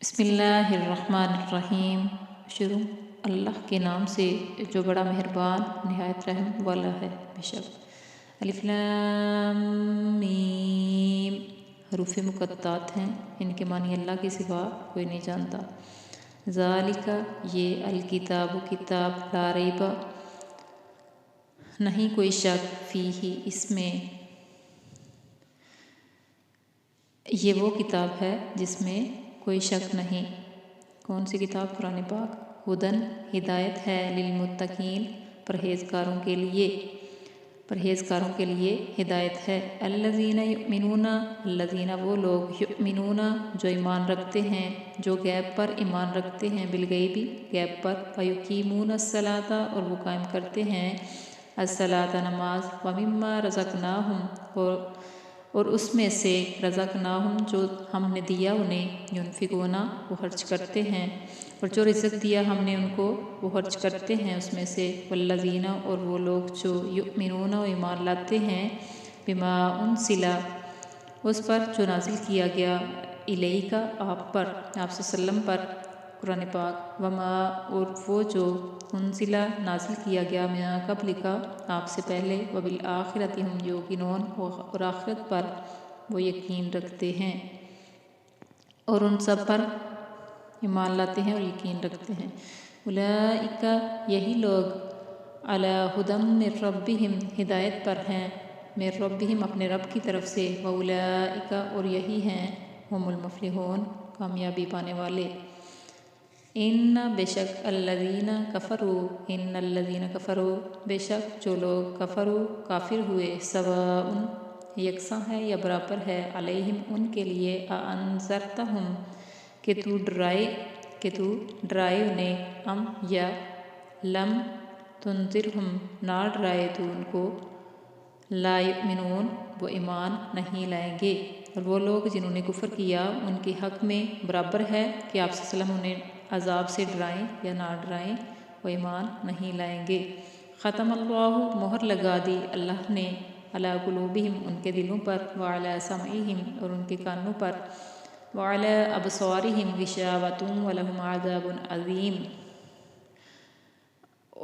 بسم اللہ الرحمن الرحیم۔ شروع اللہ کے نام سے جو بڑا مہربان نہایت رحم والا ہے۔ بے شک الف لام میم حروف مقطعات ہیں، ان کے معنی اللہ کے سوا کوئی نہیں جانتا۔ ذالک یہ الکتاب کتاب لا ریب نہیں کوئی شک فیہ اس میں، یہ وہ کتاب ہے جس میں کوئی شک نہیں۔ کون سی کتاب؟ قرآن پاک۔ ہدن ہدایت ہے، للمتقین پرہیزگاروں کے لیے، پرہیزگاروں کے لیے ہدایت ہے۔ الذین یؤمنون الذین وہ لوگ یؤمنون جو ایمان رکھتے ہیں، جو غیب پر ایمان رکھتے ہیں، بالغیب غیب پر، ویقیمون الصلاۃ اور وہ قائم کرتے ہیں الصلاۃ نماز، ومما رزقناہم اور اس میں سے رزقناہم جو ہم نے دیا انہیں، ینفقون وہ خرچ کرتے ہیں، اور جو رزق دیا ہم نے ان کو وہ خرچ کرتے ہیں اس میں سے۔ والذین اور وہ لوگ جو یؤمنون و ایمان لاتے ہیں، بما انزل اس پر جو نازل کیا گیا، الیک آپ پر، آپ صلی اللہ علیہ وسلم پر، قرآن پاک، وما اور وہ جو انزل نازل کیا گیا، من قبلک آپ سے پہلے، وبالآخرۃ ہم یوقنون اور آخرت پر وہ یقین رکھتے ہیں، اور ان سب پر ایمان لاتے ہیں اور یقین رکھتے ہیں۔ اولئک یہی لوگ، علی ھدی من ربہم ہدایت پر ہیں، من ربہم اپنے رب کی طرف سے، واولئک اور یہی ہیں، ہم المفلحون کامیابی پانے والے۔ ان بے شک الذین کفروا ان الذین کفروا بے شک جو لوگ کفروا کافر ہوئے، سواء یکساں ہے یا برابر ہے، علیہم ان کے لیے، اانذرتہم کہ تو ڈرائے انہیں، ام یا لم تنذرہم نہ ڈرائے تو ان کو، لا یؤمنون وہ ایمان نہیں لائیں گے۔ اور وہ لوگ جنہوں نے کفر کیا ان کے حق میں برابر ہے کہ آپ صلی اللہ علیہ وسلم انہیں عذاب سے ڈرائیں یا نہ ڈرائیں، وہ ایمان نہیں لائیں گے۔ ختم اللہ مہر لگا دی اللہ نے، علی قلوبہم ان کے دلوں پر، وعلی سمعہم اور ان کے کانوں پر، وعلی ابصارہم غشاوۃ ولہم عذاب عظیم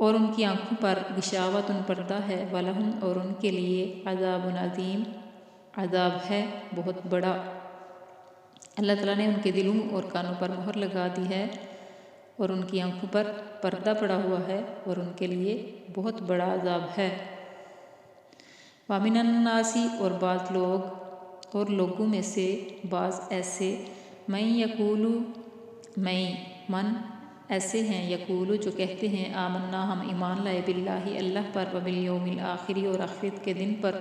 اور ان کی آنکھوں پر غشاوۃ پردہ ہے، ولہم اور ان کے لیے عذاب عظیم عذاب ہے بہت بڑا۔ اللہ تعالیٰ نے ان کے دلوں اور کانوں پر مہر لگا دی ہے اور ان کی آنکھوں پر پردہ پڑا ہوا ہے، اور ان کے لیے بہت بڑا عذاب ہے۔ وَمِنَ النَّاسِ اور بعض لوگ اور لوگوں میں سے بعض ایسے، من ایسے ہیں، یقولو جو کہتے ہیں، آمنا ہم ایمان لائے، باللہ اللہ پر، وبالیوم الآخر اور آخرت کے دن پر،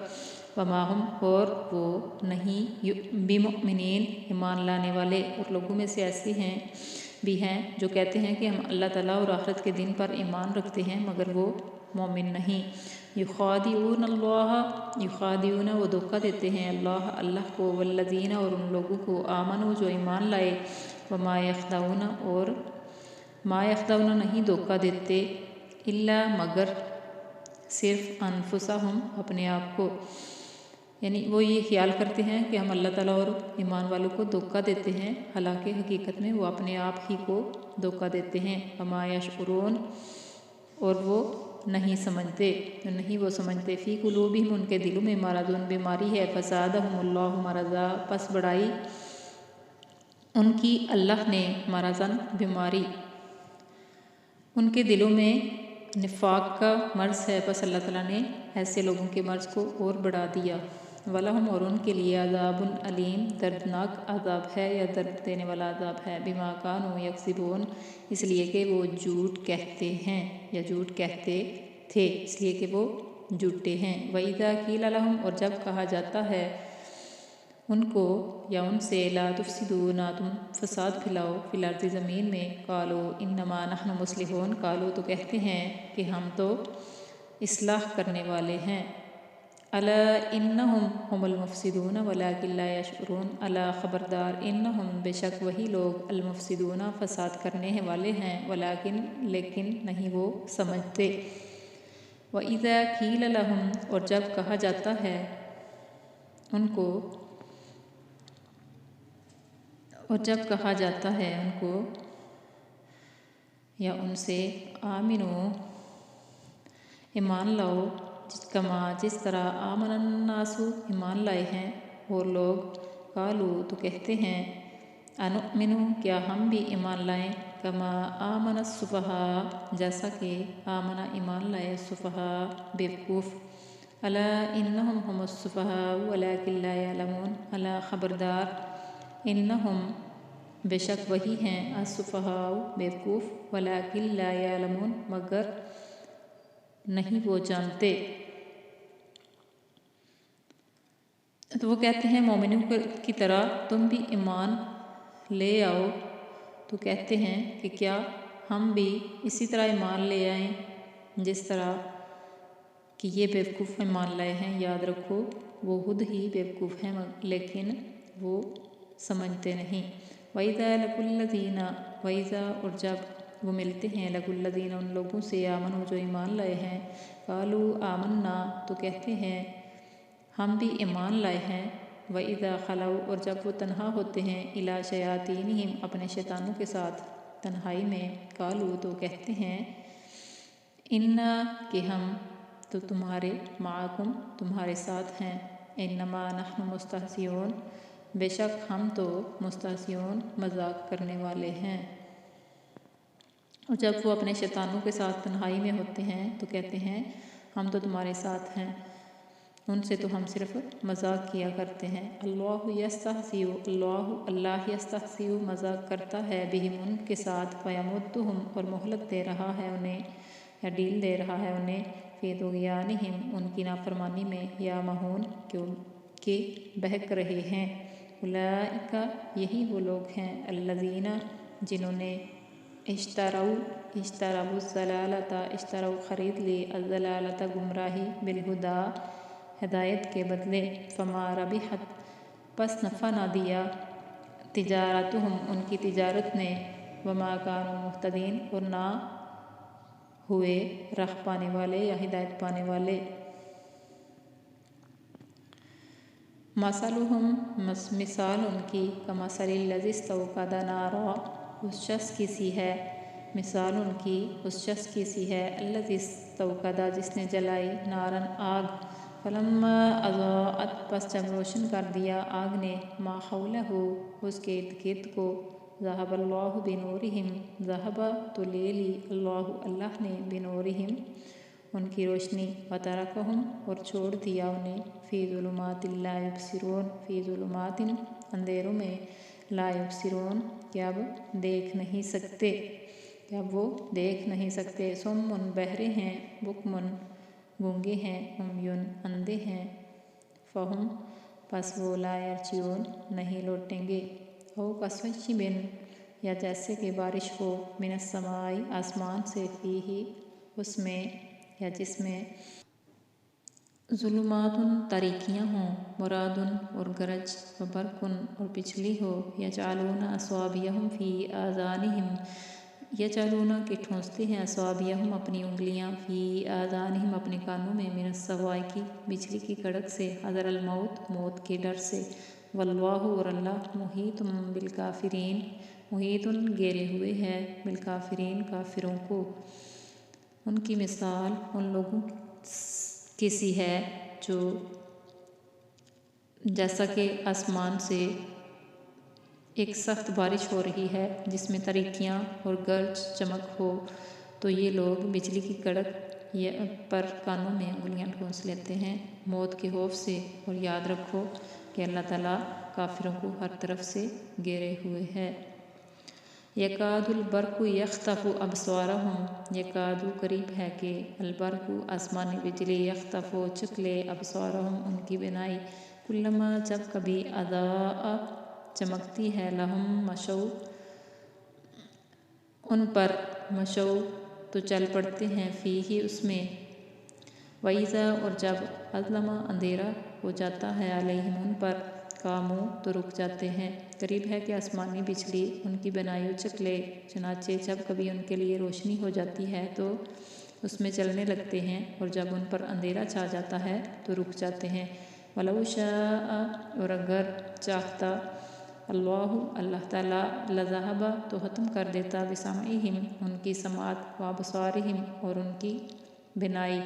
وما ہم اور وہ نہیں، بمؤمنین ایمان لانے والے۔ اور لوگوں میں سے ایسے ہیں بھی ہیں جو کہتے ہیں کہ ہم اللہ تعالیٰ اور آخرت کے دن پر ایمان رکھتے ہیں، مگر وہ مومن نہیں۔ یخادعون اللہ یخادعون وہ دھوکہ دیتے ہیں اللہ کو، والذین اور ان لوگوں کو، آمنوا جو ایمان لائے، وما یخدعون اور ما یخدعون نہیں دھوکہ دیتے، الا مگر صرف انفسہم اپنے آپ کو، یعنی وہ یہ خیال کرتے ہیں کہ ہم اللہ تعالیٰ اور ایمان والوں کو دھوکہ دیتے ہیں، حالانکہ حقیقت میں وہ اپنے آپ ہی کو دھوکہ دیتے ہیں۔ وما یشعرون اور وہ نہیں سمجھتے، نہیں وہ سمجھتے، فی قلوبہم ان کے دلوں میں، مرض بیماری ہے، فزادہم اللہ مرضا پس بڑھائی ان کی اللہ نے، مرضاً بیماری، ان کے دلوں میں نفاق کا مرض ہے، پس اللہ تعالیٰ نے ایسے لوگوں کے مرض کو اور بڑھا دیا۔ وَلَهُمْ اور ان کے لیے عذاب علیم دردناک عذاب ہے یا درد دینے والا عذاب ہے، بما كانوا یکذبون اس لیے کہ وہ جھوٹ کہتے ہیں یا جھوٹ کہتے تھے، اس لیے کہ وہ جھوٹے ہیں۔ وَإِذَا قِيلَ لَهُمْ اور جب کہا جاتا ہے ان کو یا ان سے، لا تفسدوا نہ تم فساد پھیلاؤ، فی الارض زمین میں، قالوا انما نحن مصلحون قالوا تو کہتے ہیں کہ ہم تو اصلاح کرنے والے ہیں۔ الا انہم هم المفسدون ولکن لا یشعرون الا خبردار، انہم بے شک وہی لوگ، المفسدون فساد کرنے والے ہیں، ولیکن لیکن نہیں وہ سمجھتے۔ وَإِذَا قِيلَ لَهُمْ اور جب کہا جاتا ہے ان کو، اور جب کہا جاتا ہے ان کو یا ان سے آمنو ایمان لاؤ، جس طرح آمن الناس ایمان لائے ہیں وہ لوگ، قالو تو کہتے ہیں، انؤمنو کیا ہم بھی ایمان لائیں، کما آمن السفہاء جیسا کہ آمنا ایمان لائے السفہاء بیوقوف، الا انہم هم السفہاء ولکن لا یعلمون، الا خبردار، انہم بے شک وہی ہیں، السفہاء بیوقوف، ولکن لا یعلمون مگر نہیں وہ جانتے۔ تو وہ کہتے ہیں مومنوں کی طرح تم بھی ایمان لے آؤ، تو کہتے ہیں کہ کیا ہم بھی اسی طرح ایمان لے آئیں جس طرح کہ یہ بیوقوف ایمان لائے ہیں۔ یاد رکھو وہ خود ہی بیوقوف ہیں لیکن وہ سمجھتے نہیں۔ وَإِذَا لَقُوا الَّذِينَ وَإِذَا اور جب وہ ملتے ہیں لَقُوا الَّذِينَ ان لوگوں سے آمنوا جو ایمان لائے ہیں، قَالُوا آمَنَّا تو کہتے ہیں ہم بھی ایمان لائے ہیں، وَإِذَا خَلَوْا اور جب وہ تنہا ہوتے ہیں، إِلَىٰ شَيَاطِينِهِمْ اپنے شیطانوں کے ساتھ تنہائی میں، قَالُوا تو کہتے ہیں اِنَّا کہ ہم تو تمہارے مَعَکُمْ تمہارے ساتھ ہیں، إِنَّمَا نَحْنُ مُسْتَهْزِئُونَ بے شک ہم تو مستہزئون مذاق کرنے والے ہیں۔ اور جب وہ اپنے شیطانوں کے ساتھ تنہائی میں ہوتے ہیں تو کہتے ہیں ہم تو تمہارے ساتھ ہیں، ان سے تو ہم صرف مذاق کیا کرتے ہیں۔ اللہ یستہزئ اللہ یستہزئ مذاق کرتا ہے بہم ان کے ساتھ، فیمدہم اور مہلت دے رہا ہے انہیں یا ڈیل دے رہا ہے انہیں، فی طغیانہم ان کی نافرمانی میں، یعمہون کہ بہک رہے ہیں۔ اولئک یہی وہ لوگ ہیں، الذین جنہوں نے اشتروا الضلالۃ خرید لی الضلالۃ گمراہی بالہدی ہدایت کے بدلے، فما ربحت پس نفع نہ دیا تجارتہم ان کی تجارت نے، وما کانوا مہتدین اور نہ ہوئے راہ پانے والے یا ہدایت پانے والے۔ مثلہم مثال ان کی، کمثل الذی استوقد نارا اس شخص کی سی ہے، مثال ان کی اس شخص کی سی ہے، الذی استوقد جس نے جلائی، نارن آگ، فلما اضاءت پس جب روشن کر دیا آگ نے، ما حولہ اس کے ارد گرد کو، ذہب اللہ بنورہم ذہب تو لے لی اللہ نے بنورہم ان کی روشنی، وترکہم اور چھوڑ دیا انہیں، فی ظلمات لا یبصرون فی ظلمات اندھیروں میں، لا یبصرون کہ اب دیکھ نہیں سکتے، کہ اب وہ دیکھ نہیں سکتے، صم بہرے ہیں، بکم گونگے ہیں، عمیٌ اندھے ہیں، فہم پس وہ لا یرجعون نہیں لوٹیں گے، او کصیب یا جیسے کہ بارش ہو، من السماء آسمان سے، فیہ اس میں یا جس میں، ظلمات تاریکیاں ہوں، ورعد اور گرج، وبرق اور بجلی ہو، یجعلون اصابعہم فی آذانہم یجعلون کہ ٹھونستے ہیں، اصابعہم اپنی انگلیاں، فی آذانہم اپنے کانوں میں، من الصواعق بجلی کی کڑک سے، حذر الموت موت کے ڈر سے، واللہ اور اللہ محیط بالکافرین محیط گھیرے ہوئے ہے، بالکافرین کافروں کو۔ ان کی مثال ان لوگوں کی سی ہے جو جیسا کہ آسمان سے ایک سخت بارش ہو رہی ہے جس میں تاریکیاں اور گرج چمک ہو، تو یہ لوگ بجلی کی کڑک پر کانوں میں انگلیاں ٹھونس لیتے ہیں موت کے خوف سے۔ اور یاد رکھو کہ اللہ تعالیٰ کافروں کو ہر طرف سے گھیرے ہوئے ہے۔ یکاد البرق یخطف ابصارہم یکاد قریب ہے کہ البرق آسمانی بجلی یخطف چک لے ابصارہم ان کی بینائی، کلما جب کبھی اضاء چمکتی ہے، لہم مشوا ان پر، مشوا تو چل پڑتے ہیں، فیہ اس میں، وَإِذَا اور جب اظلم اندھیرا ہو جاتا ہے، علیہم ان پر، قاموا تو رک جاتے ہیں۔ قریب ہے کہ آسمانی بجلی ان کی بنائیوں چک لے، چنانچہ جب کبھی ان کے لیے روشنی ہو جاتی ہے تو اس میں چلنے لگتے ہیں، اور جب ان پر اندھیرا چھا جاتا ہے تو رک جاتے ہیں۔ وَلَوْ شَاءَ اور اگر چاہتا اللہ تعالیٰ لذہب تو ختم کر دیتا بسمعہم ان کی سماعت وابصارہم اور ان کی بینائی،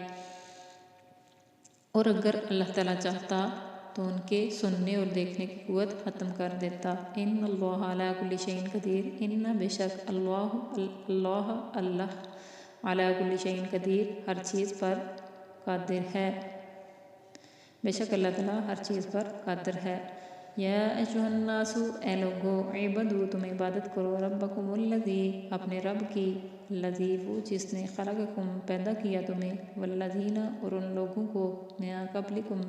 اور اگر اللہ تعالیٰ چاہتا تو ان کے سننے اور دیکھنے کی قوت ختم کر دیتا۔ ان اللہ علی کل شیء قدیر، ان بے شک اللہ علی کل شیء قدیر ہر چیز پر قادر ہے، بے شک اللہ تعالیٰ ہر چیز پر قادر ہے۔ یا ایھا الناس اے لوگو، اعبدوا تم عبادت کرو ربکم الذی اپنے رب کی، الذی وہ جس نے خلقکم پیدا کیا تمہیں، والذین اور ان لوگوں کو من قبلکم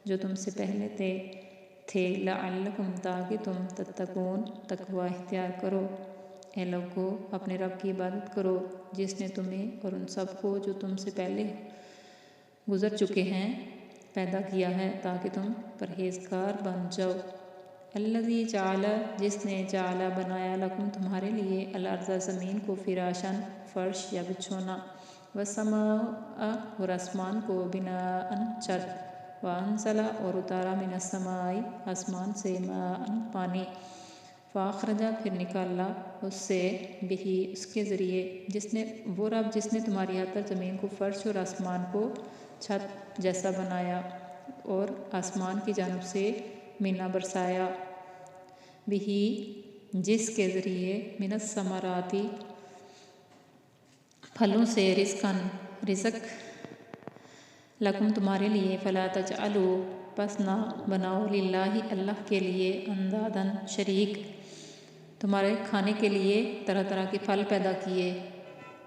جو تم سے پہلے تھے، لعلکم تاکہ تم تتقون تقوی اختیار کرو۔ اے لوگو اپنے رب کی عبادت کرو جس نے تمہیں اور ان سب کو جو تم سے پہلے گزر چکے ہیں پیدا کیا ہے تاکہ تم پرہیزگار بن جاؤ۔ الذی جعل جس نے جعل بنایا لکم تمہارے لیے الارض زمین کو فراشاً فرش یا بچھونا، والسماء اور آسمان کو بناءً چھت، وانزل اور اتارا من السماء آسمان سے ماءً پانی، فاخرج پھر نکالا اس سے بہی اس کے ذریعے، وہ رب جس نے تمہاری خاطر زمین کو فرش اور آسمان کو چھت جیسا بنایا اور آسمان کی جانب سے مینا برسایا، بہی جس کے ذریعے من الثمرات پھلوں سے رزق لکم تمہارے لیے، فلا تجعلوا پس نہ بناؤ للہ اللہ کے لیے انداداً شریک، تمہارے کھانے کے لیے طرح طرح کے پھل پیدا کیے،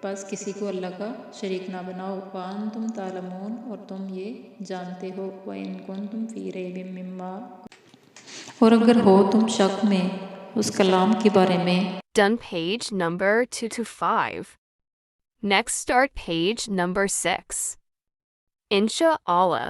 پس کسی کو اللہ کا شریک نہ بناؤ، وانتم تعلمون اور تم یہ جانتے ہو، وان کنتم فی ریب مما اور اگر ہو تم شک میں اس کلام کے بارے میں۔ Done page number 225. Next start page number 6. Inshallah.